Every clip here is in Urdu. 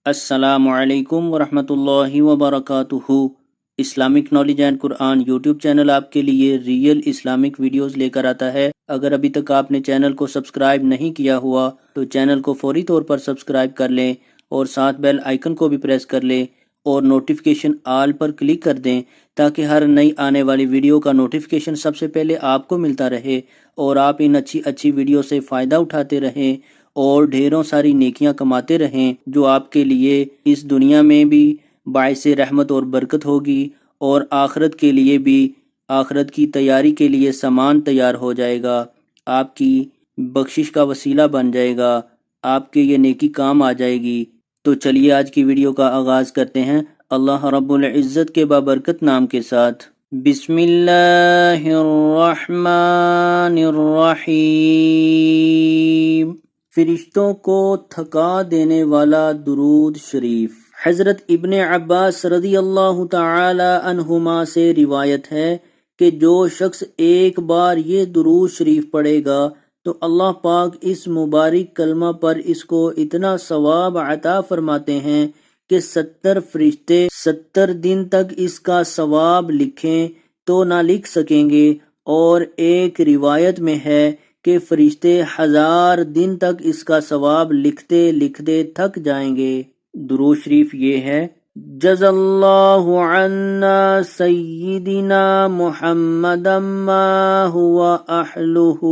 السلام علیکم ورحمۃ اللہ وبرکاتہ۔ Islamic knowledge and Quran YouTube channel آپ کے لیے ریئل اسلامک ویڈیوز لے کر آتا ہے۔ اگر ابھی تک آپ نے چینل کو سبسکرائب نہیں کیا ہوا تو چینل کو فوری طور پر سبسکرائب کر لیں اور ساتھ بیل آئیکن کو بھی پریس کر لیں اور نوٹیفیکیشن آل پر کلک کر دیں تاکہ ہر نئی آنے والی ویڈیو کا نوٹیفیکیشن سب سے پہلے آپ کو ملتا رہے اور آپ ان اچھی ویڈیو سے فائدہ اٹھاتے رہیں اور ڈھیروں ساری نیکیاں کماتے رہیں، جو آپ کے لیے اس دنیا میں بھی باعث رحمت اور برکت ہوگی اور آخرت کے لیے بھی، آخرت کی تیاری کے لیے سامان تیار ہو جائے گا، آپ کی بخشش کا وسیلہ بن جائے گا، آپ کے یہ نیکی کام آ جائے گی۔ تو چلیے آج کی ویڈیو کا آغاز کرتے ہیں اللہ رب العزت کے بابرکت نام کے ساتھ۔ بسم اللہ الرحمن الرحیم۔ فرشتوں کو تھکا دینے والا درود شریف۔ حضرت ابن عباس رضی اللہ تعالی عنہما سے روایت ہے کہ جو شخص ایک بار یہ درود شریف پڑھے گا تو اللہ پاک اس مبارک کلمہ پر اس کو اتنا ثواب عطا فرماتے ہیں کہ 70 فرشتے 70 دن تک اس کا ثواب لکھیں تو نہ لکھ سکیں گے، اور ایک روایت میں ہے کہ فرشتے 1000 دن تک اس کا ثواب لکھتے لکھتے تھک جائیں گے۔ درود شریف یہ ہے: جزا اللہ عنا سیدنا محمدا ما هو اہلہ،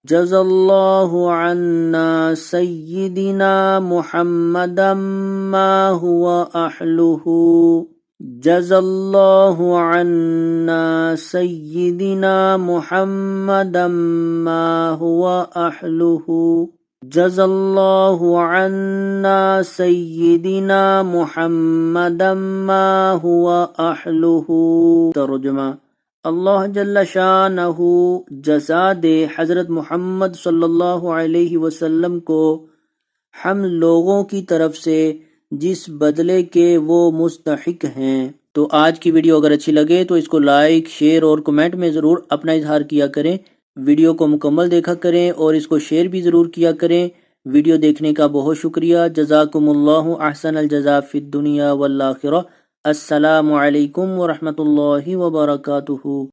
جزا اللہ عنا سیدنا محمدا ما هو اہلہ، جزا اللہ عنا سیدنا محمدا ما هو اہلہ، جزا اللہ عنا سیدنا محمدا ما هو اہلہ۔ ترجمہ: اللہ جل شانہ جزا دے حضرت محمد صلی اللہ علیہ وسلم کو ہم لوگوں کی طرف سے جس بدلے کے وہ مستحق ہیں۔ تو آج کی ویڈیو اگر اچھی لگے تو اس کو لائک، شیئر اور کمنٹ میں ضرور اپنا اظہار کیا کریں۔ ویڈیو کو مکمل دیکھا کریں اور اس کو شیئر بھی ضرور کیا کریں۔ ویڈیو دیکھنے کا بہت شکریہ۔ جزاکم اللہ احسن الجزاء فی الدنیا والآخرہ۔ السلام علیکم ورحمۃ اللہ وبرکاتہ۔